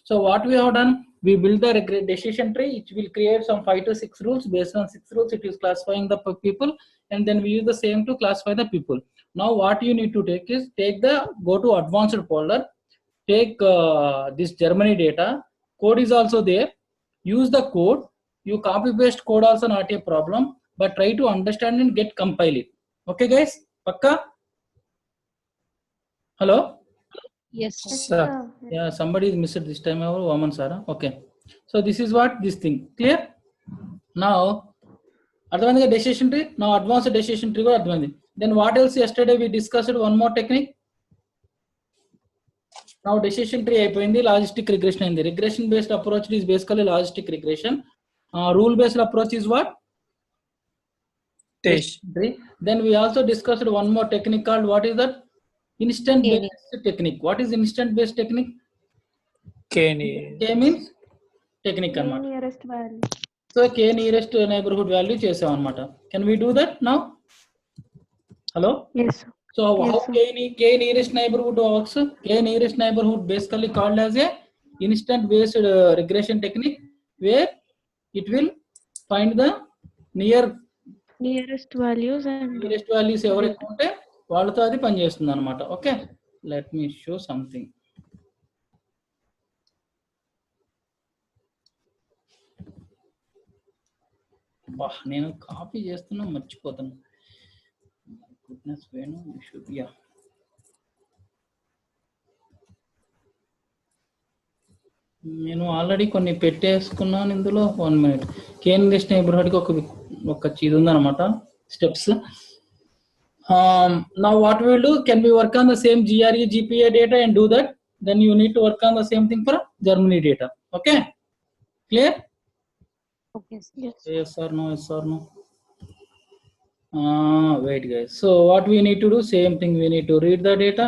So what we have done, we build the decision tree. It will create some 5 to 6 rules. Based on 6 rules, it is classifying the people, and then we use the same to classify the people. Now what you need to take is go to advanced folder, take this Germany data. Code is also there. Use the code. You copy paste code also not a problem, but try to understand and get compile it. Okay guys, Pakka? Hello? Yes, sir. Yeah, somebody is missed this time. Woman, sir. Okay. So this is what this thing. Clear? Now, advanced decision tree. Now advanced decision tree. Then what else? Yesterday we discussed one more technique. Now decision tree అయిపోయింది, logistic regression అయింది. Regression based approach is basically logistic regression. Rule based approach is what? Decision tree. Then we also discussed one more technique called, what is that? Instant based technique. What is instant based technique? K means technique అన్నమాట. Nearest value. So K nearest neighborhood value చేసాం అన్నమాట. Can we do that now? Hello? Yes. So how K nearest neighborhood works? K nearest neighborhood basically called as a instant based regression technique, where it will find the nearest values and ఎవరైతే ఉంటే వాళ్ళతో అది పనిచేస్తుంది అనమాట. Okay, let me show something. నేను copy చేస్తున్నా మర్చిపోతాను. Goodness, Venu, you should, yeah. నేను ఆల్రెడీ కొన్ని పెట్టేసుకున్నాను ఇందులో. 1 minute. K nearest neighborhood కి ఒక ఇది ఉందన్నమాట, steps. Now what we will do, can we work on the same GRE GPA data and do that? Then you need to work on the same thing for Germany data. Okay, clear? okay. Yes or no? Yes or no? Wait guys, so what we need to do, same thing, we need to read the data,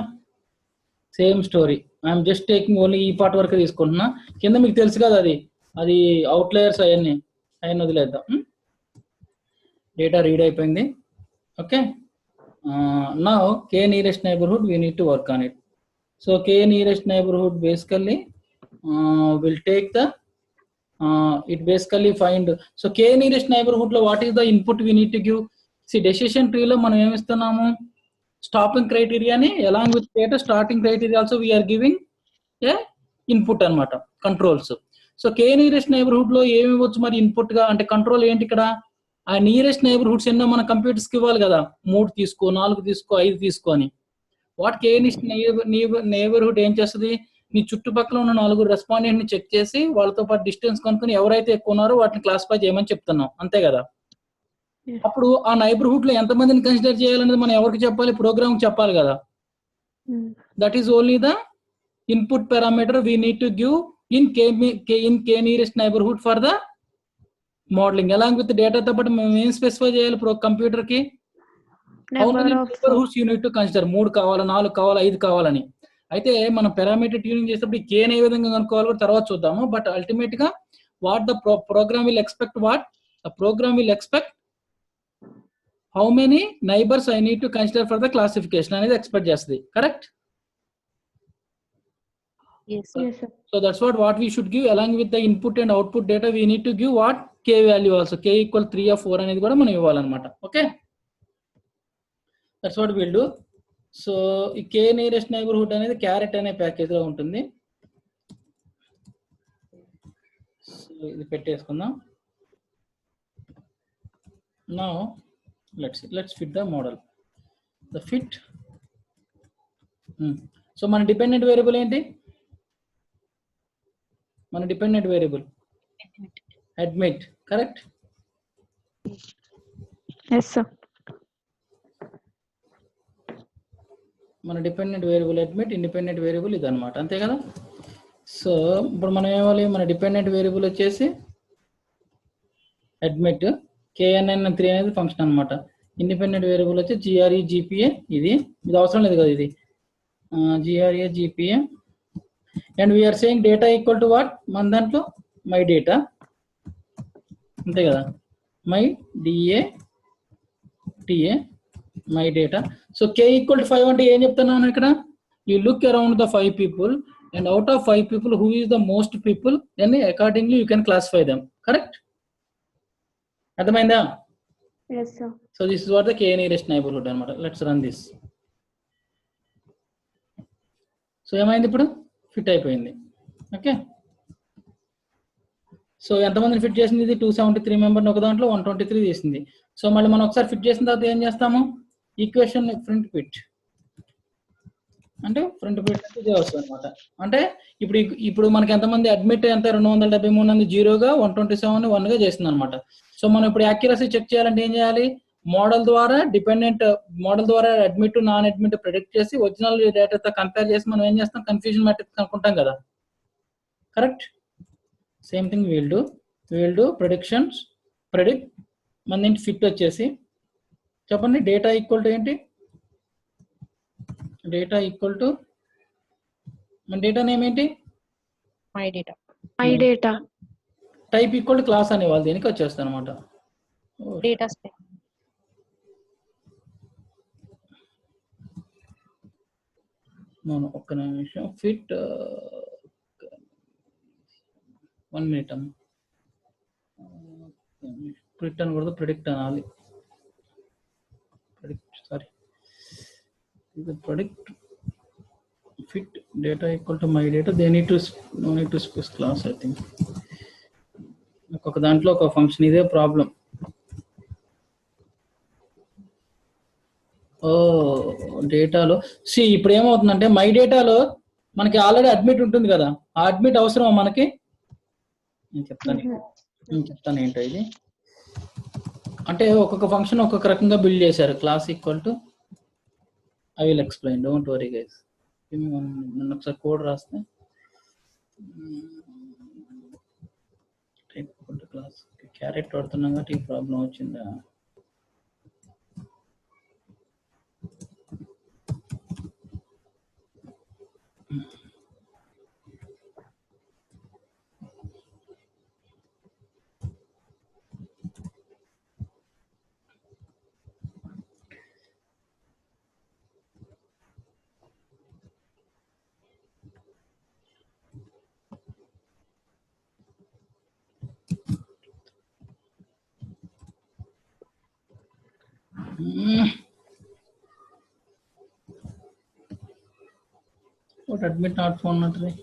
same story. I am just taking only ఈ part వరకు తీసుకుంటున్నా. కింద మీకు తెలుసు కదా, అది outliers అవన్నీ వదిలేద్దాం. డేటా రీడ్ అయిపోయింది. Okay, now K nearest neighborhood, we need to work on it. So K nearest neighborhood basically will take the it basically find. So K nearest neighborhood lo what is the input we need to give? See, decision tree లో మనం ఏమి ఇస్తున్నాము, stopping క్రైటీరియాని along with data starting criteria also we are giving a input అన్నమాట, controls. So K nearest neighborhood లో ఏమి ఇవ్వచ్చు మరి input గా, అంటే కంట్రోల్ ఏంటి ఇక్కడ? ఆ నియరెస్ట్ నైబర్హుడ్స్ ఎన్నో మన కంప్యూటర్స్ కి ఇవ్వాలి కదా, 3 తీసుకో, 4 తీసుకో, 5 తీసుకో అని. వాట్ K nearest నైబర్హుడ్ ఏం చేస్తుంది, మీ చుట్టుపక్కల ఉన్న 4 రెస్పాండెంట్ ని చెక్ చేసి వాళ్ళతో పాటు డిస్టెన్స్ కనుక్కొని ఎవరైతే ఎక్కువ ఉన్నారో వాటిని క్లాసిఫై చేయమని చెప్తున్నాం, అంతే కదా. అప్పుడు ఆ నైబర్హుడ్ లో ఎంతమందిని కన్సిడర్ చేయాలనేది మనం ఎవరికి చెప్పాలి? ప్రోగ్రామ్ చెప్పాలి కదా. That is only the input parameter we need to give in K nearest neighborhood for the modelling. Along with డేటాతో పాటు మేము ఏం స్పెసిఫై చేయాలి కంప్యూటర్ కి? How many neighbourhoods you need to consider, 3 కావాలా, 4 కావాలా, 5 కావాలని. అయితే మనం పారామీటర్ ట్యూనింగ్ చేసేటప్పుడు ఈ కేని ఏ విధంగా కనుక్కోవాలి కూడా తర్వాత చూద్దాము. బట్ అల్టిమేట్ గా what the program will expect, what the program will expect, how many neighbours I need to consider for the classification అనేది ఎక్స్పెక్ట్ చేస్తుంది. Correct? Yes, yes sir. So that's what we should give. Along with the input and output data, we need to give what? K value also. K equal 3 or 4 అనేది కూడా మనం ఇవ్వాలన్నమాట. Okay, that's what will do. So ఈ K nearest neighborhood అనేది caret అనే package లో ఉంటుంది. So ఇది పెట్టేసుకుందాం. Now let's fit the model. The fit. So మన డిపెండెంట్ వేరియబుల్ ఏంటి? మన dependent variable admit. Correct? Yes sir. మన dependent variable admit, independent variable ఇది అనమాట, అంతే కదా. సో ఇప్పుడు మనం ఏమవ్వాలి, మన డిపెండెంట్ వేరియబుల్ వచ్చేసి అడ్మిట్, KNN3 అనేది ఫంక్షన్ అనమాట. ఇండిపెండెంట్ వేరియబుల్ వచ్చి GRE GPA, ఇది అవసరం లేదు కదా, ఇది GRE GPA. And we're saying data equal to what, మన దాంట్లో మై డేటా, అంతే కదా, my DATA my data. So K equal to 5 అంటే ఏం చెప్తున్నాను ఇక్కడ? You look around the 5 people and out of 5 people, who is the most people, then accordingly you can classify them. Correct? అర్థమైందా? Yes, sir. So this is what the k nearest neighborhood అనమాట. Let's run this. So ఏమైంది ఇప్పుడు? Fit అయిపోయింది. Okay, so ఎంతమందిని fit చేసింది? ఇది 273 మెంబర్ని ఒక దాంట్లో 123 తీసింది. సో మళ్ళీ మనం ఒకసారి ఫిట్ చేసిన తర్వాత ఏం చేస్తాము? ఈక్వేషన్ ఫ్రంట్ ఫిట్ అంటే ఫ్రంట్ ఫిట్ అంటే ఇదే వస్తుంది అనమాట. అంటే ఇప్పుడు మనకి ఎంతమంది అడ్మిట్ ఎంత 273 మంది 0గా 127 1గా చేస్తుంది అనమాట. సో మనం ఇప్పుడు యాక్యురసీ చెక్ చేయాలంటే ఏం చేయాలి? మోడల్ ద్వారా మోడల్ ద్వారా అడ్మిట్ నాన్ అడ్మిట్ ప్రెడిక్ట్ చేసి ఒరిజినల్ డేటాతో కంపేర్ చేసి మనం ఏం చేస్తాం? కన్ఫ్యూజన్ మ్యాట్రిక్స్ కనుక్కుంటాం కదా. Correct? Same thing we'll do predict మన ఫిట్ వచ్చేసి చెప్పండి. డేటా ఈక్వల్ టు ఏంటి? డేటా ఈక్వల్ టు మన డేటా నేమ్ ఏంటి? My data. Type equal to class అనే వాళ్ళు దీనికి వచ్చేస్తాను అనమాట. Data style. ఒక్క నిమిషం. ఫిట్ 1 minute అమ్మ. ప్రిట్ అనకూడదు, ప్రిడిక్ట్ అనాలి. Predict fit data equal to my data. They need to space class, I think. ఒక దాంట్లో ఒక ఫంక్షన్, ఇదే ప్రాబ్లం. డేటాలో ఇప్పుడు ఏమవుతుందంటే మై డేటాలో మనకి ఆల్రెడీ అడ్మిట్ ఉంటుంది కదా. ఆ అడ్మిట్ అవసరమా మనకి? నేను చెప్తాను ఏంటో ఇది. అంటే ఒక్కొక్క ఫంక్షన్ ఒక్కొక్క రకంగా బిల్డ్ చేశారు. Class equal to I will explain, don't worry guys. Give me 1 minute. నేను ఒకసారి కోడ్ రాస్తే టైప్ ఈక్వల్ క్లాస్ క్యారెట్ వాడుతున్నాం కాబట్టి ఈ ప్రాబ్లం వచ్చిందా? What admit not found not right?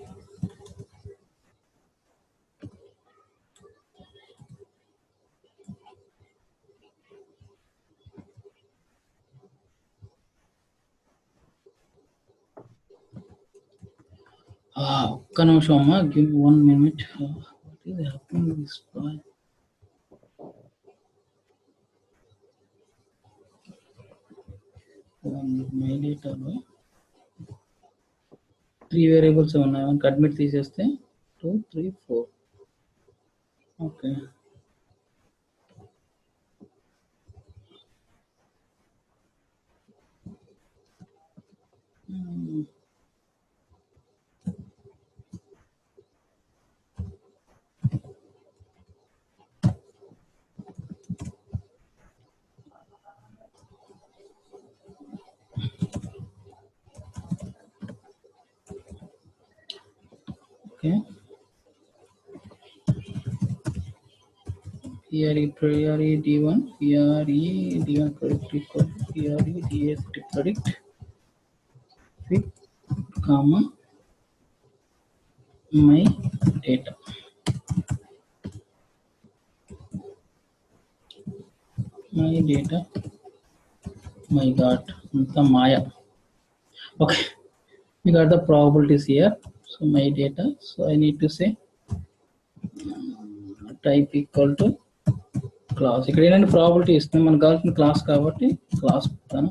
ఒక్క నిమిషం అమ్మా, give me 1 minute. What is happening with this file? My డేటాలో 3 వేరియబుల్స్ ఉన్నాయి. మనకి అడ్మిట్ తీసేస్తే 2 3 4. Okay, okay. PRE D1 predict equal PRE DA predict fit comma my data. My god, the Maya. Okay, we got the probabilities here. So my data, so I need to say type equal to class. ఇక్కడ ఏంటంటే probability ఇస్తుంది, మనకు కావాల్సిన class కాబట్టి class పెడతాను.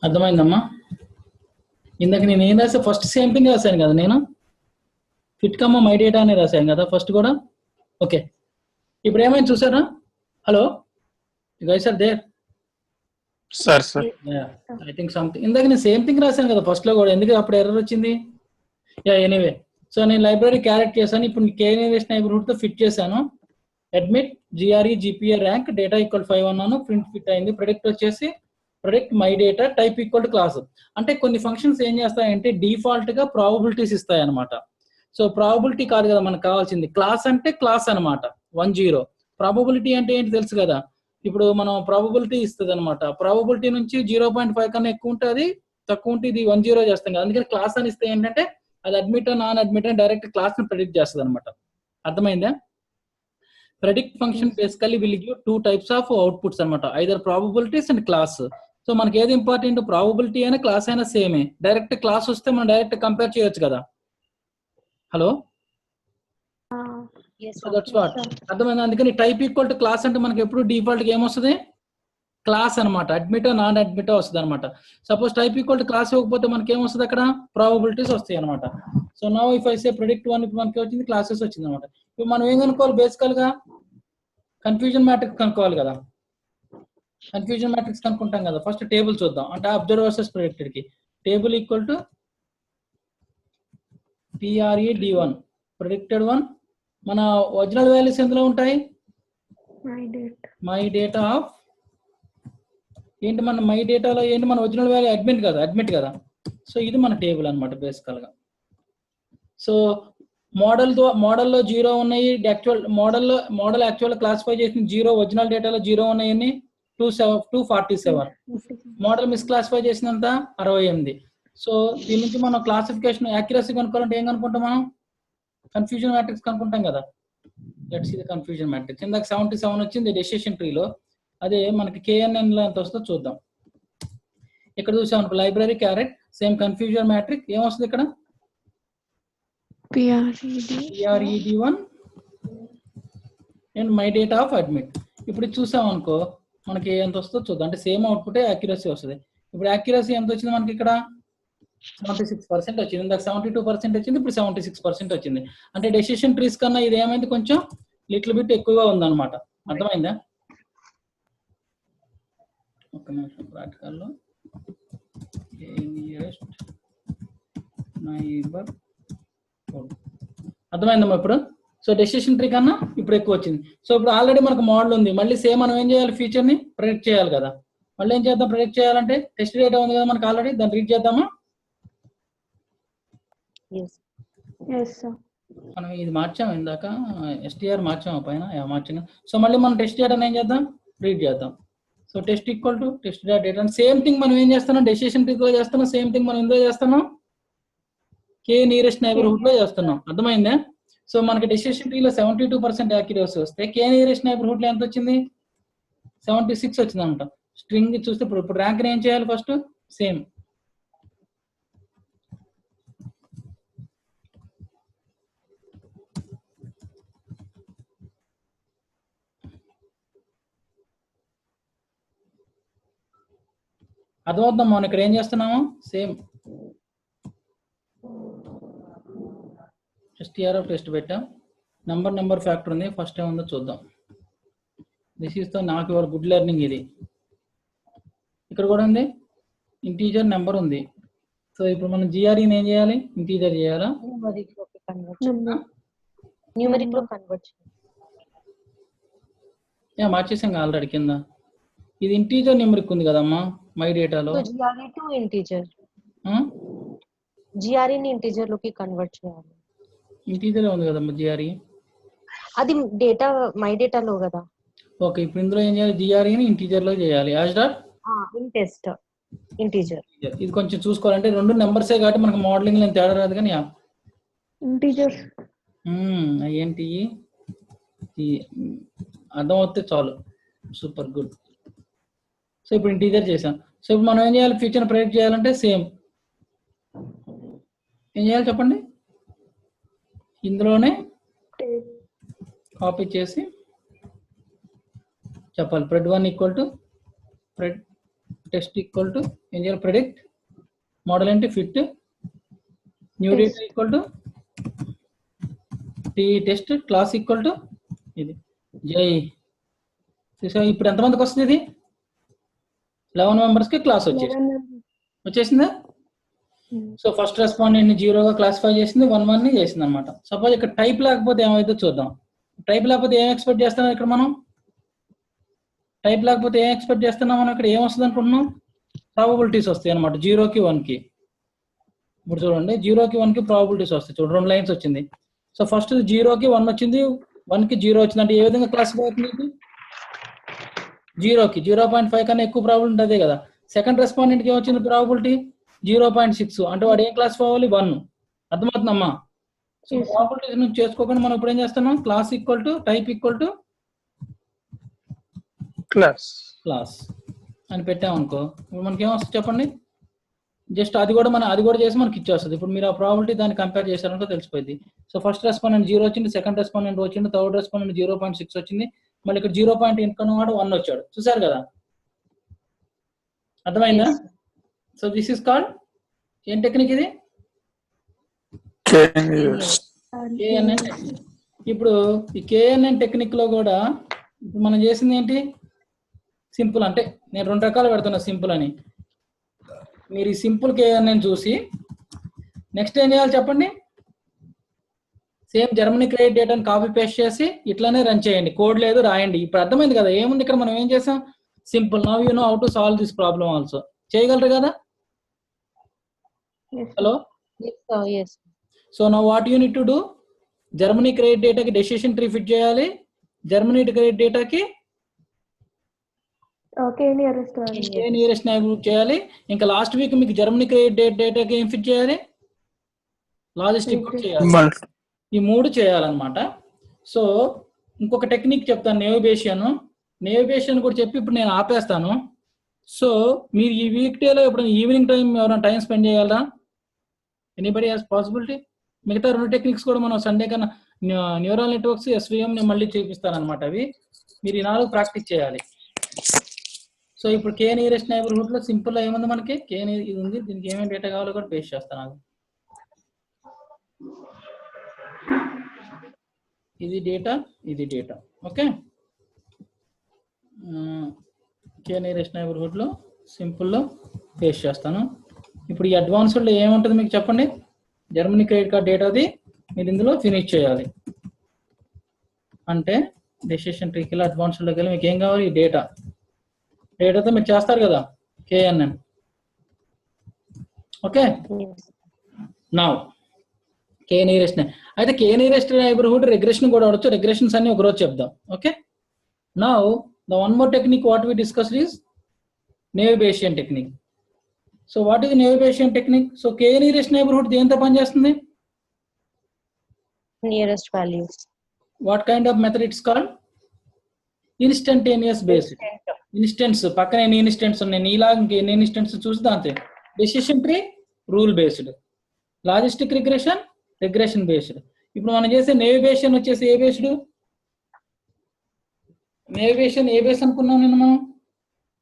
అర్థమైందమ్మా? ఇందాక నేను ఏం రాసా? ఫస్ట్ సేమ్ థింగ్ రాశాను కదా నేను, ఫిట్ కమ్మ మై డేటా అని రాశాను కదా ఫస్ట్ కూడా. ఓకే, ఇప్పుడు ఏమైంది చూసారా? Hello, you guys are there? Sir I think something ఇందాక నేను సేమ్ థింగ్ రాశాను కదా ఫస్ట్ లో కూడా, ఎందుకు అప్పుడు ఎర్రర్ వచ్చింది? ఎనీవే, సో నేను లైబ్రరీ క్యారెక్ట్ చేశాను. ఇప్పుడు కే నియరెస్ట్ నైబర్హుడ్ తో ఫిట్ చేశాను. Admit GRE GPA rank data equal 5 అన్నాను. ప్రింట్ ఫిట్ అయింది. ప్రెడిక్ట్ వచ్చేసి predict my data type equal to class. అంటే కొన్ని ఫంక్షన్స్ ఏం చేస్తాయంటే డిఫాల్ట్ గా ప్రాబబిలిటీస్ ఇస్తాయి అనమాట. సో ప్రాబబిలిటీ కాదు కదా మనకు కావాల్సింది, క్లాస్ అంటే క్లాస్ అనమాట 10. ప్రాబబిలిటీ అంటే ఏంటి తెలుసు కదా, ఇప్పుడు మనం ప్రాబబిలిటీ ఇస్తుంది అనమాట. ప్రాబబిలిటీ నుంచి 0.5 కన్నా ఎక్కువ ఉంటే అది, తక్కువ ఉంటే ఇది 10 చేస్తాం కదా. అందుకని క్లాస్ అని ఇస్తే ఏంటంటే అది అడ్మిట్ నాన్ అడ్మిట్ అని డైరెక్ట్ క్లాస్ ని ప్రెడిక్ట్ చేస్తుంది అనమాట. అర్థమైందా? Predict function basically will give 2 types of outputs అనమాట, either probabilities and class. So మనకి ఏది ఇంపార్టెంట్, ప్రాబబిలిటీ అయినా క్లాస్ అయినా సేమే. డైరెక్ట్ క్లాస్ వస్తే మనం డైరెక్ట్ కంపేర్ చేయొచ్చు కదా. Hello, Yes, so that's what. అర్థమైంది? అందుకని టైప్ ఈక్వల్ టు క్లాస్ అంటే మనకి ఎప్పుడు డిఫాల్ట్ గా ఏమొస్తుంది, క్లాస్ అనమాట. అడ్మిటో నాన్ అడ్మిటో వస్తుంది అనమాట. Suppose type equal to class ఇవ్వకపోతే మనకి ఏమొస్తుంది, అక్కడ ప్రాబబిలిటీస్ వస్తాయి అనమాట. So now if I say predict 1, ఇప్పుడు మనకి వచ్చింది క్లాసెస్ వచ్చింది అనమాట. ఇప్పుడు మనం ఏం కనుక్కోవాలి, బేసికల్ గా కన్ఫ్యూజన్ మ్యాట్రిక్స్ కనుక్కోవాలి కదా. కన్ఫ్యూజన్ మ్యాట్రిక్స్ కనుక్కుంటాం కదా. ఫస్ట్ టేబుల్ చూద్దాం, అంటే అబ్జర్వ్ వర్సెస్ ప్రెడిక్టెడ్ కి. Table equal to PRED1 predicted 1. మన ఒరిజినల్ వాల్యూస్ ఎందులో ఉంటాయి, మై డేటా ఆఫ్ ఏంటి, మన మై డేటాలో ఏంటి, మన ఒరిజినల్ వాల్యూ అడ్మిట్ కదా. సో ఇది మన టేబుల్ అనమాట బేసికల్ గా. సో మోడల్లో 0 ఉన్నాయి, యాక్చువల్ మోడల్ యాక్చువల్ క్లాసిఫై చేసిన 0, ఒరిజినల్ డేటాలో 0 ఉన్నాయని 247. మోడల్ మిస్ క్లాసిఫై చేసినంత 68. సో దీని నుంచి మనం క్లాసిఫికేషన్ యాక్యురసీ కనుక్కోవాలంటే ఏం కనుక్కుంటాం, మనం కన్ఫ్యూజన్ మ్యాట్రిక్స్ కనుక్కుంటాం కదా. Let's see the confusion matrix. ఇందాక 77 వచ్చింది డెసిషన్ ట్రీలో, అదే మనకి KNN లో ఎంత వస్తుందో చూద్దాం. ఇక్కడ చూసాం అనుకో, library caret same confusion matrix ఏమొస్తుంది ఇక్కడ, PRED1 and my data of admit. ఇప్పుడు చూసాం అనుకో మనకి ఎంత వస్తుందో చూద్దాం. అంటే సేమ్ అవుట్పుట్ యాక్యురసీ వస్తుంది. ఇప్పుడు యాక్యురసీ ఎంత వచ్చింది మనకి ఇక్కడ, 76% వచ్చింది. ఇందాక 72% వచ్చింది, ఇప్పుడు 76% వచ్చింది. అంటే డెసిషన్ ట్రీస్ కన్నా ఇది ఏమైంది, కొంచెం లిటిల్ బిట్ ఎక్కువగా ఉందన్నమాట. అర్థమైందా? ఒక నిమిషం, ప్రాక్టికల్లో అర్థమైందమ్మా ఇప్పుడు. సో డెసిషన్ ట్రీ కన్నా ఇప్పుడు ఎక్కువ వచ్చింది. సో ఇప్పుడు ఆల్రెడీ మనకు మోడల్ ఉంది, మళ్ళీ సేమ్ మనం ఏం చేయాలి, ఫీచర్ ని ప్రెడిక్ట్ చేయాలి కదా. మళ్ళీ ఏం చేద్దాం, ప్రెడిక్ట్ చేయాలంటే టెస్ట్ డేటా ఉంది కదా మనకు ఆల్రెడీ, దాన్ని రీడ్ చేద్దామా. మనం ఇది మార్చాము ఇందాక, STR మార్చాము పైన, మార్చాను. సో మళ్ళీ మనం టెస్ట్ డేటాను ఏం చేద్దాం, రీడ్ చేద్దాం. So test equal to test data. Same thing మనం ఏం చేస్తున్నాం, డెసిషన్ ట్రీలో చేస్తున్నాం. సేమ్ థింగ్ మనం ఎందులో చేస్తున్నాం, K నియరెస్ట్ నైబర్హుడ్ లో చేస్తున్నాం. అర్థమైందా? సో మనకి డెసిషన్ ట్రీలో 72% యాక్యురసీ వస్తే K నియరెస్ట్ నైబర్హుడ్ లో ఎంత వచ్చింది, 76 వచ్చింది అనమాట. స్ట్రింగ్ చూస్తే ఇప్పుడు ర్యాంక్ ఏం చేయాలి, ఫస్ట్ సేమ్ అర్థమవుతాం. మనం ఇక్కడ ఏం చేస్తున్నాము, సేమ్ STR ఆఫ్ టెస్ట్ పెట్టాం. నెంబర్ ఫ్యాక్టర్ ఉంది, ఫస్ట్ ఏముందో చూద్దాం. This is the not your good learning. ఇది ఇక్కడ కూడా ఉంది, ఇంటీజర్ నెంబర్ ఉంది. సో ఇప్పుడు మనం GRE ఏం చేయాలి, ఇంటీజర్ చేయాలా, న్యూమరిక్ లో కన్వర్ట్ మార్చేసాం ఆల్రెడీ కింద. ఇది ఇంటీజర్ న్యూమరిక్ ఉంది కదమ్మా మై డేటాలో. GRE టు ఇంటీజర్, GRE ని ఇంటీజర్ లోకి కన్వర్ట్ చేయాలి. ఇంటీజర్ ఉంది కదమ్మా GRE, అది డేటా మై డేటాలో కదా. ఓకే, ఇప్పుడు ఇందులో ఏం చేయాలి, GRE ని ఇంటీజర్ లో చేయాలి. As dot in test integer. ఇది కొంచెం చూసుకోవాలంటే రెండు నెంబర్సే కాబట్టి మనకు మోడలింగ్ లో తేడా రాదు. కానీ ఇంటీజర్స్ ఏంటి అర్థం అవుతే చాలు, సూపర్ గుడ్. సో ఇప్పుడు ఇంటీజర్ చేసాం. సో ఇప్పుడు మనం ఏం చేయాలి, ఫ్యూచర్ ప్రెడిక్ట్ చేయాలంటే సేమ్ ఏం చేయాలి చెప్పండి, ఇందులోనే కాపీ చేసి చెప్పాలి. Pred one equal to pred test equal to ఏం చేయాలి, ప్రెడిక్ట్ మోడల్ ఏంటి fit new data equal to T test class equal to ఇది జై. ఇప్పుడు ఎంతమందికి వస్తుంది, ఇది 11 మెంబర్స్ కి క్లాస్ వచ్చేసిందా. సో ఫస్ట్ రెస్పాండెంట్ ని 0గా క్లాసిఫై చేసింది, 1 ని చేసింది అనమాట. సపోజ్ ఇక్కడ టైప్ లేకపోతే ఏమైతే చూద్దాం. టైప్ లేకపోతే ఏం ఎక్స్పెక్ట్ చేస్తున్నాం, ఇక్కడ మనం టైప్ లేకపోతే ఏం ఎక్స్పెక్ట్ చేస్తున్నాం, మనం ఇక్కడ ఏం వస్తుంది అనుకుంటున్నాం, ప్రాబబిలిటీస్ వస్తాయి అనమాట, 0కి 1కి. ఇప్పుడు చూడండి 0కి 1కి ప్రాబబిలిటీస్ వస్తాయి. చూడండి 2 లైన్స్ వచ్చింది. సో ఫస్ట్ 0కి 1 వచ్చింది, 1కి 0 వచ్చింది అంటే ఏ విధంగా క్లాసిఫై అవుతుంది? 0కి 0.5 కన్నా ఎక్కువ ప్రాబబిలిటీ అదే కదా. సెకండ్ రెస్పాండెంట్కి ఏమొచ్చింది ప్రాబబిలిటీ? 0.6 అంటే వాడు ఏం క్లాసిఫై అవ్వాలి? 1. అర్థమవుతుందమ్మా? సో ప్రాబబిలిటీస్ నుంచి చేసుకోకుండా మనం ఇప్పుడు ఏం చేస్తున్నాం? Class equal to type equal to class అని పెట్టామనుకో, ఇప్పుడు మనకి ఏమొస్తుంది చెప్పండి? జస్ట్ అది కూడా చేసి మనకి ఇచ్చేస్తుంది. ఇప్పుడు మీరు ఆ ప్రాబిలిటీ దాన్ని కంపేర్ చేశారనుకో తెలిసిపోయింది. సో ఫస్ట్ రెస్పాండెంట్ 0 వచ్చింది, సెకండ్ రెస్పాండెంట్ వచ్చింది, థర్డ్ రెస్పాండెంట్ 0.6 వచ్చింది, మళ్ళీ ఇక్కడ 0.8 వాడు 1 వచ్చాడు. చూసారు కదా? అర్థమైందా? సో దిస్ ఇస్ కాల్డ్ ఏం టెక్నిక్ ఇది? KNN technique. ఇప్పుడు ఈ KNN టెక్నిక్ లో కూడా ఇప్పుడు మనం చేసింది ఏంటి? సింపుల్ అంటే నేను 2 రకాలు పెడుతున్నా సింపుల్ అని. మీరు ఈ సింపుల్ KNN చూసి నెక్స్ట్ ఏం చేయాలి చెప్పండి? సేమ్ జర్మనీ క్రెడిట్ డేటాని కాపీ పేస్ట్ చేసి ఇట్లానే రన్ చేయండి. కోడ్ లేదు, రాయండి. ఇప్పుడు అర్థమైంది కదా ఏముంది ఇక్కడ? మనం ఏం చేసాం? Simple. Now you know how to solve this problem also. చేయగలరు కదా? Hello. yes. So now what you need to do? Germany credit డేటాకి డెసిషన్ ట్రీ ఫిట్ చేయాలి, జర్మనీ క్రెడిట్ డేటాకి నియరెస్ట్ నైబర్హుడ్ చేయాలి. ఇంకా లాస్ట్ వీక్ మీకు జర్మనీ క్రెడిట్ డేటాకి ఏం ఫిట్ చేయాలి? లాజిస్టిక్ చేయాలి. ఈ 3 చేయాలన్నమాట. సో ఇంకొక టెక్నిక్ చెప్తాను, నేవిగేషన్ కూడా చెప్పి ఇప్పుడు నేను ఆపేస్తాను. సో మీరు ఈ వీక్ డేలో ఎప్పుడైనా ఈవినింగ్ టైం ఎవరైనా టైం స్పెండ్ చేయాలా? Anybody has possibility? మిగతా 2 టెక్నిక్స్ కూడా మనం సండే కన్నా న్యూరల్ నెట్వర్క్స్, SVM నేను మళ్ళీ చూపిస్తాను అనమాట. అవి మీరు ఈ 4 ప్రాక్టీస్ చేయాలి. సో ఇప్పుడు K నియరెస్ట్ నైబర్హుడ్ లో సింపుల్ ఏముంది మనకి? ఇది ఉంది, దీనికి ఏమేమి డేటా కావాలో కూడా పేస్ట్ చేస్తాను. ఇది data okay. K nearest neighbourhood లో సింపుల్ లో పేస్ట్ చేస్తాను. ఇప్పుడు ఈ అడ్వాన్స్డ్ లో ఏముంటుంది మీకు చెప్పండి? జర్మనీ క్రెడిట్ కార్డ్ డేటాది మీరు ఇందులో ఫినిష్ చేయాలి. అంటే డెసిషన్ ట్రీకి వెళ్ళి అడ్వాన్స్డ్లోకి వెళ్ళి మీకు ఏం కావాలి? ఈ డేటాతో మీరు చేస్తారు కదా KNN. Okay. Now K nearest అయితే K నియరెస్ట్ నైబర్హుడ్ రిగ్రెషన్ కూడా వాడచ్చు. రిగ్రెషన్స్ అన్ని ఒక రోజు చెప్దాం. Okay. Now the one more technique what we discussed is navigation technique. So what is navigation technique? So K nearest neighbourhood దేంతో పనిచేస్తుంది? Nearest values. What kind of method it's called? Instantaneous based. Instances పక్కన ఎన్ని instances ఉన్నాయి, నీలాగా ఇంకెన్ని instances చూసి దాంతో. Decision tree rule based, logistic regression based. ఇప్పుడు మనం చేసే నేవిగేషన్ వచ్చేసి ఏ బేస్డ్? నేవిగేషన్ ఏ బేస్ అనుకున్నాం నేను మనం?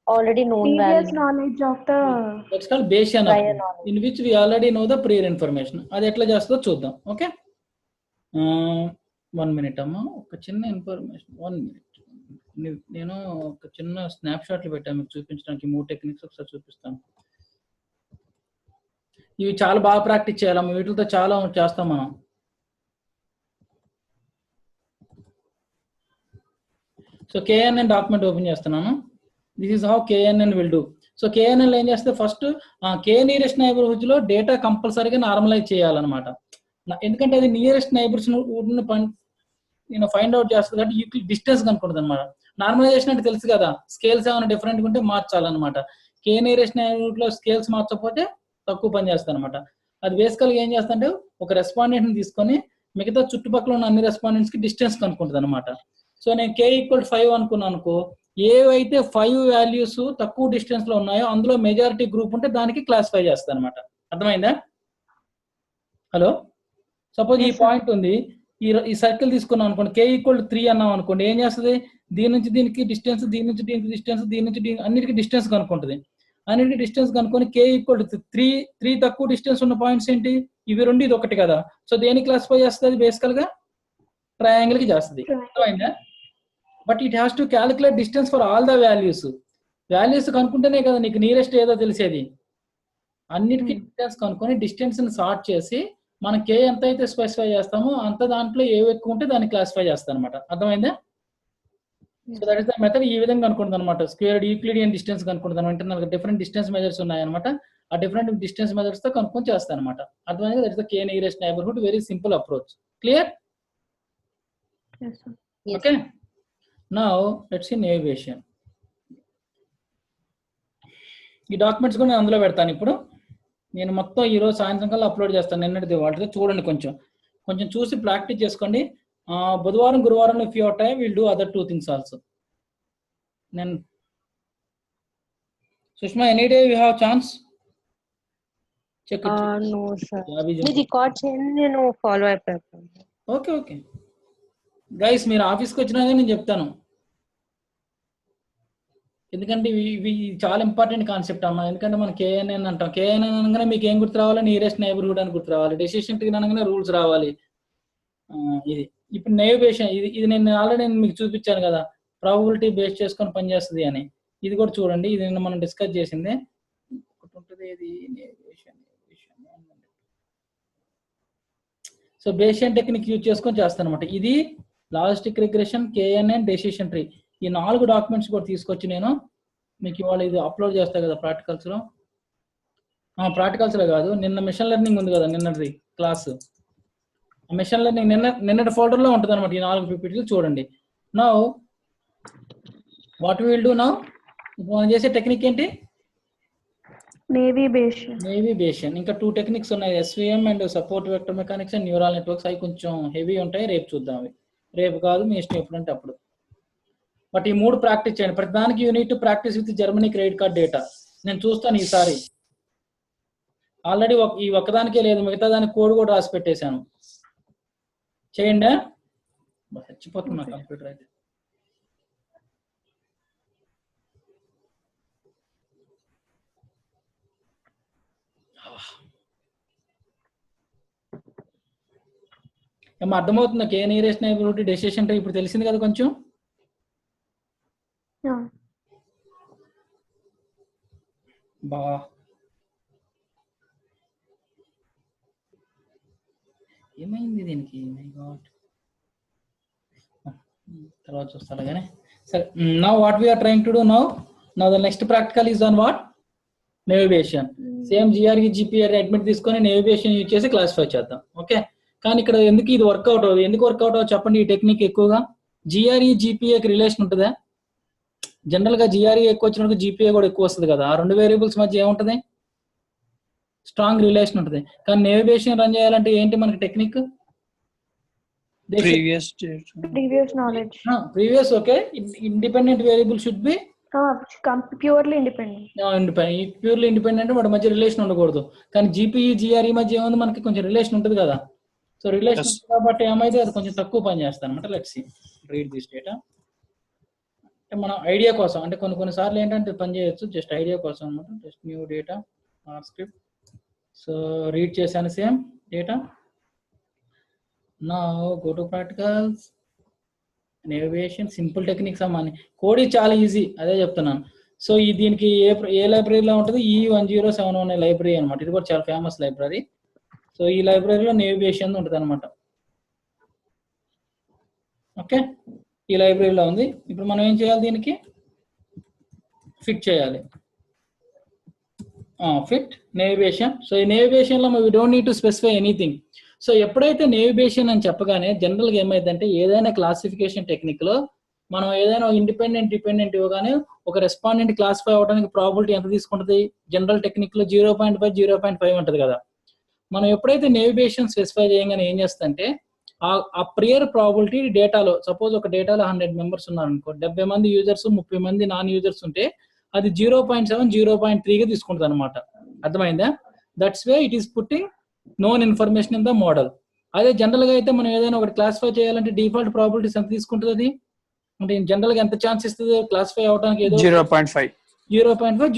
Already known previous value. knowledge of the that's called Bayesian in which we already know the prior information. అది ఎట్లా చేస్తుందో చూద్దాం. ఓకే. 1 minute అమ్మా, ఒక చిన్న ఇన్ఫర్మేషన్. 1 minute. నేను ఒక చిన్న స్నాప్ షాట్లు పెట్టాను మీకు చూపించడానికి. 3 టెక్నిక్స్ ఒకసారి చూపిస్తాను. ఇవి చాలా బాగా ప్రాక్టీస్ చేయాలమ్మా, వీటితో చాలా చేస్తాం మనం. సో KNN డాక్యుమెంట్ ఓపెన్ చేస్తున్నాను. This is how KNN will do. So KNN ఏం చేస్తే ఫస్ట్ K నియరెస్ట్ నైబర్హుడ్ లో డేటా కంపల్సరీగా నార్మలైజ్ చేయాలన్నమాట. ఎందుకంటే అది నియరెస్ట్ నైబర్స్ ఫైండ్ అవుట్ చేస్తుంది కాబట్టి డిస్టెన్స్ కనుక్కుంటుంది అనమాట. నార్మలైజేషన్ అంటే తెలుసు కదా, స్కేల్స్ ఏమైనా డిఫరెంట్గా ఉంటే మార్చాలన్నమాట. K నియరెస్ట్ నైబర్హుడ్ లో స్కేల్స్ మార్చకపోతే తక్కువ పని చేస్తుంది అనమాట. అది బేసికల్గా ఏం చేస్తుంటే ఒక రెస్పాండెంట్ ని తీసుకొని మిగతా చుట్టుపక్కల ఉన్న అన్ని రెస్పాండెంట్స్ కి డిస్టెన్స్ కనుక్కుంటుంది అనమాట. సో నేను K = 5 అనుకున్నాను అనుకో, ఏవైతే 5 వాల్యూస్ తక్కువ డిస్టెన్స్ లో ఉన్నాయో అందులో మెజారిటీ గ్రూప్ ఉంటే దానికి క్లాసిఫై చేస్తాను అనమాట. అర్థమైందా? హలో. సపోజ్ ఈ పాయింట్ ఉంది, ఈ సర్కిల్ తీసుకున్నాం అనుకోండి, K = 3 అన్నాం అనుకోండి, ఏం చేస్తుంది? దీని నుంచి దీనికి డిస్టెన్స్, దీని నుంచి దీనికి డిస్టెన్స్, దీని నుంచి అన్నిటికీ డిస్టెన్స్ కనుక్కుంటుంది. అన్నిటికీ డిస్టెన్స్ కనుక్కొని K = 3 తక్కువ డిస్టెన్స్ ఉన్న పాయింట్స్ ఏంటి? ఇవి 2, ఇది 1 కదా. సో దేనికి క్లాసిఫై చేస్తుంది? బేసికల్ గా ట్రయాంగిల్ కి చేస్తుంది. అర్థమైందా? But it has to calculate distance for all the values. Values కనుక్కుంటేనే కదా నీకు నియరెస్ట్ ఏదో తెలిసేది. అన్నిటికీ డిస్టెన్స్ కనుక్కొని డిస్టెన్స్ ని సార్ట్ చేసి మనం K ఎంత అయితే స్పెసిఫై చేస్తామో అంత దాంట్లో ఏవి ఎక్కువ ఉంటే దాన్ని క్లాసిఫై చేస్తాను అనమాట. అర్థమైందా? So that is the method. ఈ విధంగా కనుక్కుంటుంది అనమాట. స్క్వేర్డ్ యూక్లిడియన్ డిస్టెన్స్ కనుక్కుంటాను. ఇంటర్నల్ గా డిఫరెంట్ డిస్టెన్స్ మెజర్స్ ఉన్నాయన్నమాట. ఆ డిఫరెంట్ డిస్టెన్స్ మెజర్స్ తో కనుక్కొని చేస్తాను అనమాట. అర్థమైంది. That is the K nearest neighbourhood. Very simple approach. Clear? Yes, sir. Yes. Okay. Now let's see navigation. ఈ డాక్యుమెంట్స్ కూడా నేను అందులో పెడతాను. ఇప్పుడు నేను మొత్తం ఈరోజు సాయంత్రం కల్లా అప్లోడ్ చేస్తాను. నిన్నటిది వాటితో చూడండి, కొంచెం చూసి ప్రాక్టీస్ చేసుకోండి. బుధవారం గురువారం if your time will do other 2 things also. నేను Sushma any day you have chance check it. No, sir. మీరు రికార్డ్ చేయండి, నేను ఫాలో అయిపోతాను. ఓకే ఓకే గైస్, మీరు ఆఫీస్కి వచ్చినా కానీ నేను చెప్తాను. ఎందుకంటే ఇవి చాలా ఇంపార్టెంట్ కాన్సెప్ట్ అమ్మా. ఎందుకంటే మనం కేఎన్ఎన్ అంటాం. కేఎన్ఎన్ అనగానే మీకు ఏం గుర్తు రావాలి? నియరెస్ట్ నైబర్హుడ్ అని గుర్తు రావాలి. డెసిషన్ ట్రీ అనగానే రూల్స్ రావాలి. ఇది ఇప్పుడు నేవిగేషన్. ఇది నేను ఆల్రెడీ మీకు చూపించాను కదా, ప్రాబబిలిటీ బేస్ చేసుకొని పనిచేస్తుంది అని. ఇది కూడా చూడండి. ఇది నిన్న మనం డిస్కస్ చేసింది ఒకటి ఉంటుంది. ఇది నేవిగేషన్. సో బేసియన్ టెక్నిక్ యూజ్ చేసుకొని చేస్తాను అనమాట. ఇది logistic regression, KNN, decision tree. ఈ 4 డాక్యుమెంట్స్ కూడా తీసుకొచ్చి నేను మీకు ఇవాళ ఇది అప్లోడ్ చేస్తా కదా ప్రాక్టికల్స్లో. ప్రాక్టికల్స్లో కాదు, నిన్న మిషన్ లెర్నింగ్ ఉంది కదా, నిన్నటి క్లాస్. మిషన్ లెర్నింగ్ నిన్నటి ఫోల్డర్లో ఉంటుంది అనమాట. ఈ 4 పీపీటీలు చూడండి. Now what will do now? మనం చేసే టెక్నిక్ ఏంటి? నేవిగేషన్. ఇంకా 2 టెక్నిక్స్ ఉన్నాయి, SVM and support vector mechanics and neural networks. అవి కొంచెం హెవీ ఉంటాయి, రేపు చూద్దాం. అవి రేపు కాదు, మీ ఇష్టం ఎప్పుడంటే అప్పుడు. బట్ ఈ 3 ప్రాక్టీస్ చేయండి. ప్రతిదానికి unit to practice with Germany credit card data. నేను చూస్తాను ఈసారి. ఆల్రెడీ ఈ ఒక్కదానికే లేదు, మిగతా దానికి కోడ్ కూడా రాసి పెట్టేశాను. చేయండి. చచ్చిపోతున్నా కంప్యూటర్ అయితే. ఏమో అర్థమవుతుందా? కే నియరెస్ట్ నైబర్హుడ్, డెసిషన్ ట్రీ ఇప్పుడు తెలిసింది కదా కొంచెం. బా ఏమైంది దీనికి? తర్వాత చూస్తా కానీ. సరే, now what we're trying to do now the next practical is on what? Navigation. Same GRE GPR admit తీసుకొని నేవిగేషన్ యూజ్ చేసి క్లాసిఫై చేద్దాం. ఓకే. కానీ ఇక్కడ ఎందుకు ఇది వర్కౌట్ అవుతుంది? ఎందుకు వర్కౌట్ అవుతుంది చెప్పండి. ఈ టెక్నిక్ ఎక్కువగా జిఆర్ఈ జిపిఏకి రిలేషన్ ఉంటుందా? జనరల్ గా జిఆర్ఈ ఎక్కువ వచ్చినప్పుడు జిపిఏ కూడా ఎక్కువ వస్తుంది కదా. ఆ 2 వేరియబుల్స్ మధ్య ఏముంటుంది? స్ట్రాంగ్ రిలేషన్ ఉంటుంది. కానీ నేవిగేషన్ రన్ చేయాలంటే ఏంటి మనకి technique? Previous knowledge. Previous, okay. Independent variable should be Purely independent. Purely independent. వాటి మధ్య రిలేషన్ ఉండకూడదు. కానీ జీపీఈ జిఆర్ఈ మధ్య ఏముంది? మనకి కొంచెం రిలేషన్ ఉంటుంది కదా. సో రిలేషన్ కాబట్టి ఏమైతే అది కొంచెం తక్కువ పని చేస్తాను అనమాట. Let's see, read this data. అంటే మనం ఐడియా కోసం, అంటే కొన్నిసార్లు ఏంటంటే పని చేయొచ్చు, జస్ట్ ఐడియా కోసం అనమాట. Just new data script. So read చేశాను same data. Now go to practicals, navigation, simple techniques అమ్మని. కోడ్ చాలా ఈజీ, అదే చెప్తున్నాను. సో ఈ దీనికి ఏ లైబ్రరీలో ఉంటుంది? E1071 అనే లైబ్రరీ అనమాట. ఇది కూడా చాలా ఫేమస్ లైబ్రరీ. సో ఈ లైబ్రరీలో నేవిగేషన్ ఉంటుంది అనమాట. ఓకే, ఈ లైబ్రరీలో ఉంది. ఇప్పుడు మనం ఏం చేయాలి? దీనికి ఫిట్ చేయాలి. Fit navigation. సో ఈ నేవిగేషన్లో we don't need to specify anything. So ఎప్పుడైతే నేవిగేషన్ అని చెప్పగానే జనరల్గా ఏమైందంటే, ఏదైనా క్లాసిఫికేషన్ టెక్నిక్లో మనం ఏదైనా ఇండిపెండెంట్ డిపెండెంట్ ఇవ్వగానే ఒక రెస్పాండెంట్ క్లాసిఫై అవడానికి ప్రాబిలిటీ ఎంత తీసుకుంటుంది? జనరల్ టెక్నిక్లో 0.5 0.5 ఉంటుంది కదా. మనం ఎప్పుడైతే నేవిగేషన్ స్పెసిఫై చేయగానే ఏం చేస్తుందంటే, ఆ ప్రియర్ ప్రాబిలిటీ డేటాలో, సపోజ్ ఒక డేటాలో 100 మెంబర్స్ ఉన్నారనుకో, 70 మంది యూజర్స్ 30 మంది నాన్ యూజర్స్ ఉంటే అది 0.7 0.3గా తీసుకుంటుంది అనమాట. అర్థమైందా? That's way it is putting known information in the model. అదే జనరల్ గా అయితే మనం ఏదైనా ఒకటి క్లాసిఫై చేయాలంటే డిఫాల్ట్ ప్రాబిలిటీస్ ఎంత తీసుకుంటుంది అది? అంటే జనరల్ గా ఎంత ఛాన్స్ ఇస్తుంది క్లాసిఫై అవడానికి? ఏదో 0.5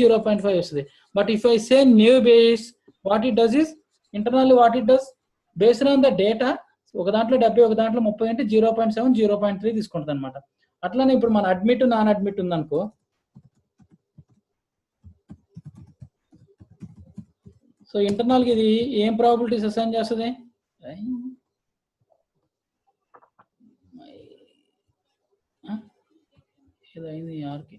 0.5 వస్తుంది. But if I say new base, what it does is internally what it does based on the data, ఒక దాంట్లో 70 ఒక దాంట్లో 30 అంటే 0.7 0.3 తీసుకుంటుంది అనమాట. అట్లానే ఇప్పుడు మన అడ్మిట్ నాన్ అడ్మిట్ ఉందనుకో, సో ఇంటర్నల్గా ఇది ఏం ప్రాబిలిటీస్ అసైన్ చేస్తుంది? ఏదో అయింది ఆర్కి.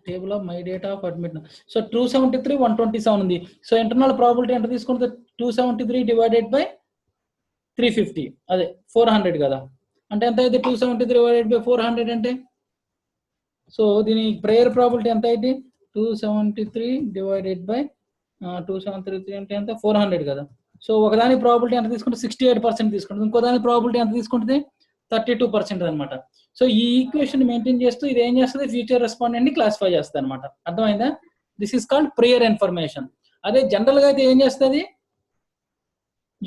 Table of my data of admit. So 273 127 ఉంది. సో ఇంటర్నల్ ప్రాబిలిటీ ఎంత తీసుకుంటే 273 డివైడెడ్ బై 350 అదే 400 కదా. అంటే ఎంత అయితే 273 డివైడెడ్ బై 400 అంటే, సో దీని ప్రేయర్ ప్రాబిలిటీ ఎంత అయితే 273 డివైడెడ్ బై 2733 అంటే ఎంత 400 కదా. సో ఒకదాని ప్రాబిలిటీ ఎంత తీసుకుంటే 68% తీసుకుంటుంది, ఇంకో దాని ప్రాబిలిటీ ఎంత తీసుకుంటుంది 32% అనమాట. సో ఈ ఈక్వేషన్ మెయింటైన్ చేస్తూ ఇది ఏం చేస్తుంది, ఫ్యూచర్ రెస్పాండెంట్ ని క్లాసిఫై చేస్తుంది అనమాట. అర్థమైందా? This is called prayer information. అదే జనరల్ గా అయితే ఏం చేస్తుంది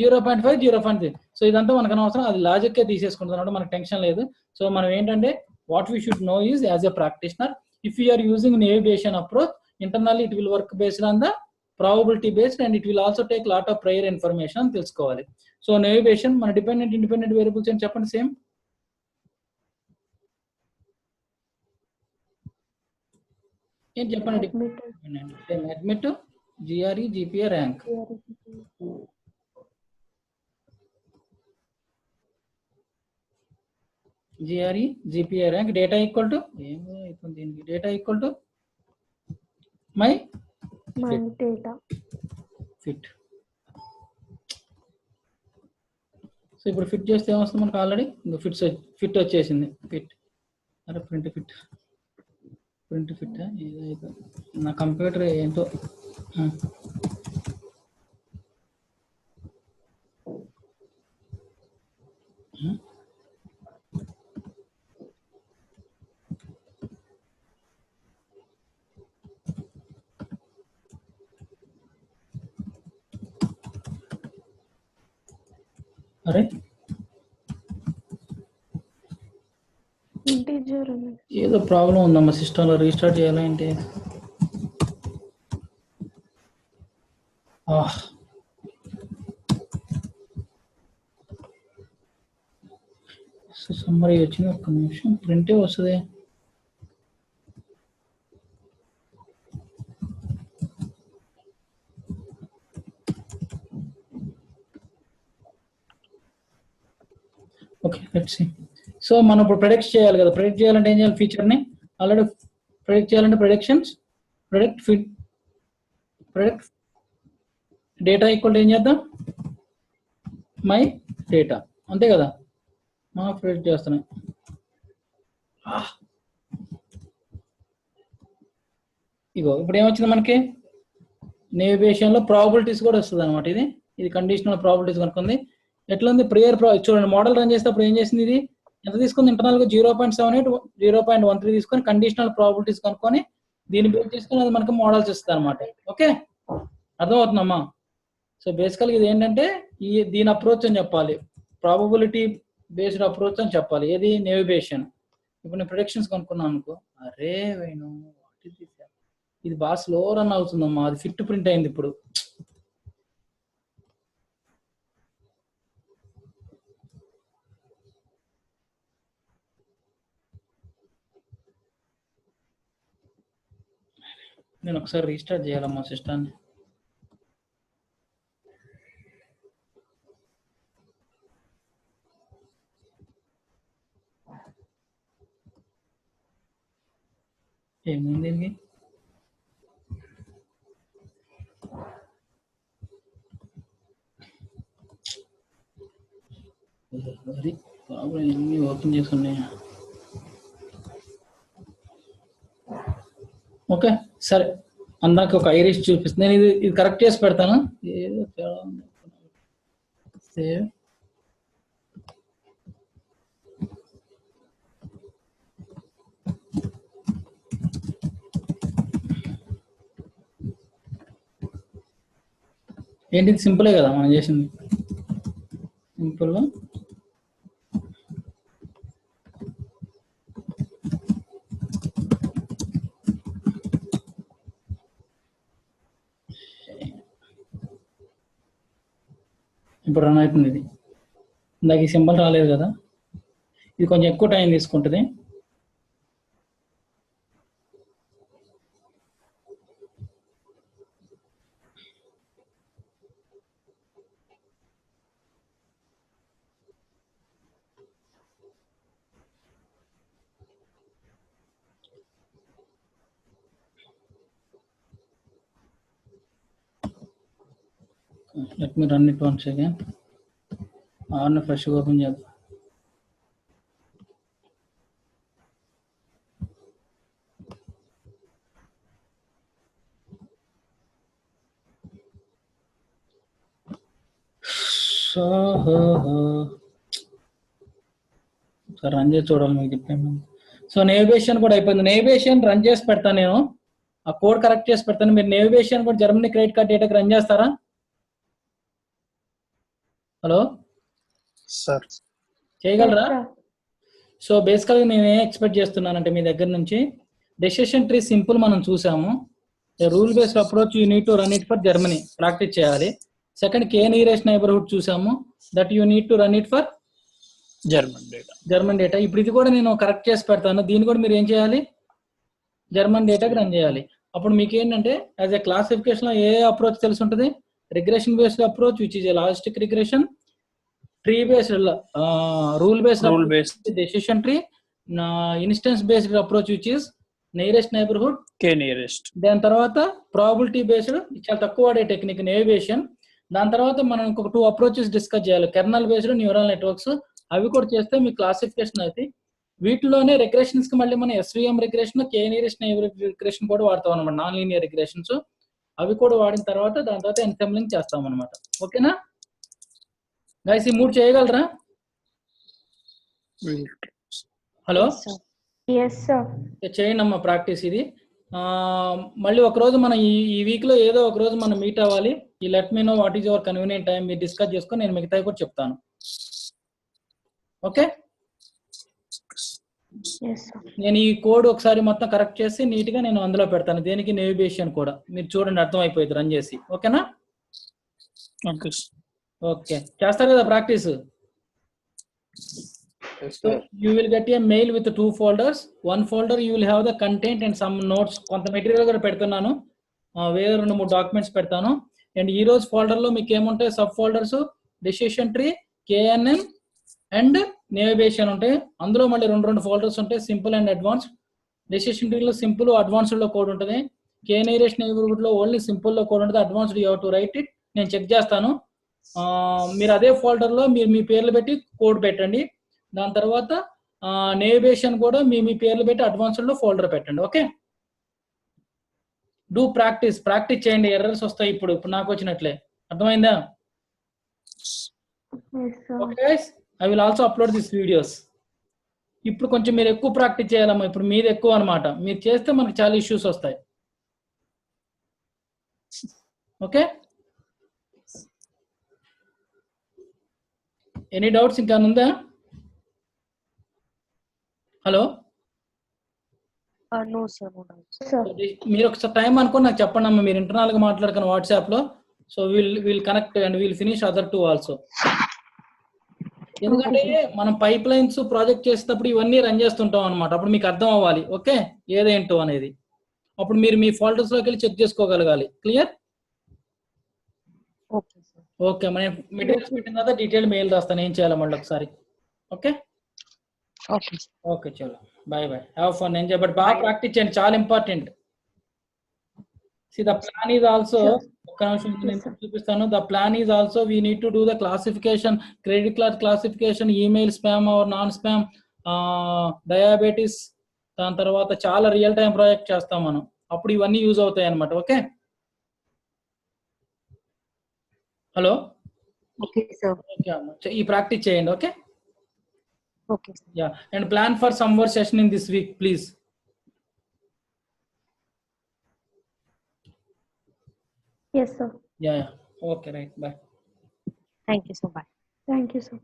0.5 0.3. సో ఇదంతా మనకు అనవసరం, అది లాజిక్ కే తీసేసుకుంటుంది అనమాట, మనకు టెన్షన్ లేదు. సో మనం ఏంటంటే what we should know is as a practitioner, if you are using naive based approach, internally it will work based on the probability based and it will also take lot of prior information అని తెలుసుకోవాలి. So navigation మన dependent independent variables అని చెప్పండి. Same ఏం చెప్పండి. Admit, GRE, GPA, rank. GRE, GPA, rank. Data equal to ఏమో అవుతుంది దీనికి, data equal to my data fit. So ఇప్పుడు ఫిట్ చేస్తే ఏమొస్తుంది మనకు, ఆల్రెడీ ఫిట్ వచ్చేసింది. ఫిట్ అరే ప్రింట్ ఫిట్ ఏదైతే నా కంప్యూటర్ ఏంటో. అరే ఇంటీజర్ ఏదో ప్రాబ్లం ఉందమ్మా సిస్టంలో, రీస్టార్ట్ చేయాలంటే సమ్మరీ వచ్చింది. ఒక్క నిమిషం, ప్రింటే వస్తుంది. Okay let's see. సో మనం ఇప్పుడు ప్రెడిక్ట్ చేయాలి కదా, ప్రెడిక్ట్ చేయాలంటే ఏం చేయాలి, ఫీచర్ని ఆల్రెడీ ప్రెడిక్ట్ చేయాలంటే predictions, predict fit, predict data equal ఏం చేద్దాం మై డేటా, అంతే కదా. మా ప్రెడిక్ట్ చేస్తున్నాయి. ఇగో ఇప్పుడు ఏమొచ్చింది మనకి, నేవిగేషన్లో ప్రాబిలిటీస్ కూడా వస్తుంది అనమాట. ఇది కండిషనల్ ప్రాబిలిటీస్ కనుక్కుంది. ఎట్లా ఉంది ప్రేయర్ చూడండి, మోడల్ రన్ చేసేటప్పుడు ఏం చేసింది, ఇది ఎంత తీసుకుంది ఇంటర్నల్ గా 0.78 0.13 తీసుకొని కండిషనల్ ప్రాబిలిటీస్ కనుక్కొని దీన్ని బేస్ చేసుకొని అది మనకి మోడల్స్ ఇస్తుంది అనమాట. ఓకే అర్థమవుతుందమ్మా? సో బేసికల్గా ఇది ఏంటంటే దీని అప్రోచ్ అని చెప్పాలి, ప్రాబబిలిటీ బేస్డ్ అప్రోచ్ అని చెప్పాలి. ఏది నేవిగేషన్. ఇప్పుడు నేను ప్రొడిక్షన్స్ కనుక్కున్నాను అనుకో, అరే వేణు ఇది బాగా స్లో రన్ అవుతుందమ్మా, అది ఫిట్ ప్రింట్ అయింది ఇప్పుడు. నేను ఒకసారి రీస్టార్ట్ చేయాలమ్మా సిస్టాన్ని. ఏమైంది దీనికి? అది ప్రాబ్లం ఎన్ని ఓపెన్ చేసి ఉన్నాయా? ఓకే సరే, అందాక ఒక ఐరిష్ చూపిస్తుంది. నేను ఇది కరెక్ట్ చేసి పెడతాను. ఏదో తేడా ఉంది. సేవ్. ఏంటి సింపులే కదా మనం చేసింది, సింపుల్. ఇప్పుడు రన్ అవుతుంది. ఇది ఇందాక ఈ సింబల్ రాలేదు కదా, ఇది కొంచెం ఎక్కువ టైం తీసుకుంటుంది. Let me run it once again. Fresh open చేద్దాం. సో రన్ చేసి చూడాలి మీకు చెప్పాను. సో నేవిగేషన్ కూడా అయిపోయింది. నేవిగేషన్ రన్ చేసి పెడతాను నేను, ఆ కోడ్ కరెక్ట్ చేసి పెడతాను. మీరు నేవిగేషన్ కూడా జర్మనీ క్రెడిట్ కార్డ్ డేటాకి రన్ చేస్తారా? హలో సార్ చేయగలరా? సో బేసికల్గా నేను ఏం ఎక్స్పెక్ట్ చేస్తున్నానంటే మీ దగ్గర నుంచి డెసిషన్ ట్రీ సింపుల్ మనం చూసాము. Rule based approach you need to run it for Germany, practice చేయాలి. సెకండ్ కే నియరెస్ట్ నైబర్హుడ్ చూసాము, that you need to run it for German data. ఇప్పుడు ఇది కూడా నేను కరెక్ట్ చేసి పెడతాను. దీన్ని కూడా మీరు ఏం చేయాలి, జర్మన్ డేటాకి రన్ చేయాలి. అప్పుడు మీకు ఏంటంటే యాజ్ ఎ క్లాసిఫికేషన్ లో ఏ అప్రోచ్ తెలిసి ఉంటుంది, regression based approach which is a logistic regression, tree based rule based decision tree, instance based approach which is nearest neighbourhood, K nearest. దాని తర్వాత ప్రాబిలిటీ బేస్డ్ చాలా తక్కువ వాడే టెక్నిక్ నేవిగేషన్. దాని తర్వాత మనం ఇంకొక 2 అప్రోచెస్ డిస్కస్ చేయాలి, కెర్నల్ బేస్డ్ న్యూరల్ నెట్వర్క్స్. అవి కూడా చేస్తే మీ క్లాసిఫికేషన్ అయితే వీటిలోనే రిగ్రెషన్స్ కి మళ్ళీ మనం ఎస్విఎం రిగ్రెషన్, కే నియరెస్ట్ రిగ్రెషన్ కూడా వాడతాం అనమాట, నాన్ లీనియర్ రిగ్రెషన్స్. అవి కూడా వాడిన తర్వాత దాని తర్వాత ఎన్సెంబ్లింగ్ చేస్తాం అనమాట. ఓకేనా గైస్, ఈ 3 చేయగలరా? Hello Yes, sir. చేయండి అమ్మా ప్రాక్టీస్ ఇది. మళ్ళీ ఒక రోజు మనం ఈ వీక్ లో ఏదో ఒక రోజు మనం మీట్ అవ్వాలి. ఈ let me know what is your convenient time, మీరు డిస్కస్ చేసుకొని నేను మిగతా కూడా చెప్తాను. Okay, Yes, sir. నేను ఈ కోడ్ ఒకసారి మొత్తం కరెక్ట్ చేసి నీట్ గా నేను అందులో పెడతాను. దేనికి నేవిగేషన్ కూడా మీరు చూడండి, అర్థం అయిపోయింది రన్ చేసి. ఓకేనా? ఓకే, చేస్తారు కదా practice. So you will get a mail with 2 folders. One folder you will have the content and some notes. కొంత మెటీరియల్ కూడా పెడుతున్నాను, వేరే 2-3 డాక్యుమెంట్స్ పెడతాను. అండ్ ఈ రోజు ఫోల్డర్ లో మీకు ఏముంటాయి, sub folders decision tree, KNN and navigation ఉంటాయి. అందులో మళ్ళీ 2 ఫోల్డర్స్ ఉంటాయి, సింపుల్ అండ్ అడ్వాన్స్డ్. డెసిషన్ ట్రీలో సింపుల్, అడ్వాన్స్డ్ లో కోడ్ ఉంటుంది. కే నియరెస్ట్ నైబర్హుడ్ లో ఓన్లీ సింపుల్ లో కోడ్ ఉంటుంది, advanced you have to write it. నేను చెక్ చేస్తాను. మీరు అదే ఫోల్డర్ లో మీరు మీ పేర్లు పెట్టి కోడ్ పెట్టండి. దాని తర్వాత నేవిగేషన్ కూడా మీ పేర్లు పెట్టి అడ్వాన్స్డ్ లో ఫోల్డర్ పెట్టండి. ఓకే, డూ ప్రాక్టీస్ చేయండి, ఎర్రర్స్ వస్తాయి. ఇప్పుడు నాకు వచ్చినట్లే, అర్థమైందా? Yes, sir. Okay guys, I will also upload this videos. ఇప్పుడు కొంచెం మీరు ఎక్కువ ప్రాక్టీస్ చేయాలమ్మా. ఇప్పుడు మీది ఎక్కువ అనమాట, మీరు చేస్తే మనకు చాలా ఇష్యూస్ వస్తాయి. ఓకే, ఎనీ డౌట్స్ ఇంకా ఉందా? Hello No, sir. No doubts. Sir. మీరు ఒకసారి టైం అనుకుని నాకు చెప్పండి అమ్మా. మీరు ఇంటర్నల్ గా మాట్లాడుకున్న వాట్సాప్ లో. So will connect and will finish other 2 also. ఎందుకంటే మనం పైప్ లైన్స్ ప్రాజెక్ట్ చేసేటప్పుడు ఇవన్నీ రన్ చేస్తుంటాం అనమాట. అప్పుడు మీకు అర్థం అవ్వాలి, ఓకే, ఏదేంటో అనేది. అప్పుడు మీరు మీ ఫోల్డర్స్ లోకి వెళ్ళి చెక్ చేసుకోగలగాలి. క్లియర్? Okay, sir. ఓకే, మనం మెటీరియల్స్ పెట్టిన తర్వాత డీటెయిల్ మెయిల్ రాస్తాను ఏం చేయాలి మళ్ళీ ఒకసారి. Okay Okay. ఓకే, చలో bye bye, have fun, enjoy. But బాగా ప్రాక్టీస్ చేయండి, చాలా important. See the plan is also, ఒక్క నిమిషం నేను చూపిస్తాను. The plan is also we need to do the classification, credit card classification, email spam or non spam, diabetes. దాని తర్వాత చాలా రియల్ టైం ప్రాజెక్ట్ చేస్తాం మనం, అప్పుడు ఇవన్నీ యూజ్ అవుతాయి అనమాట. Okay, hello. Okay, sir. Okay అమ్మ, ఈ ప్రాక్టీస్ చేయండి. Okay, Okay. Yeah, and plan for some more session in this weak please. Yes, sir. Yeah. Okay, right. Bye. Thank you, sir. Bye. Thank you, sir.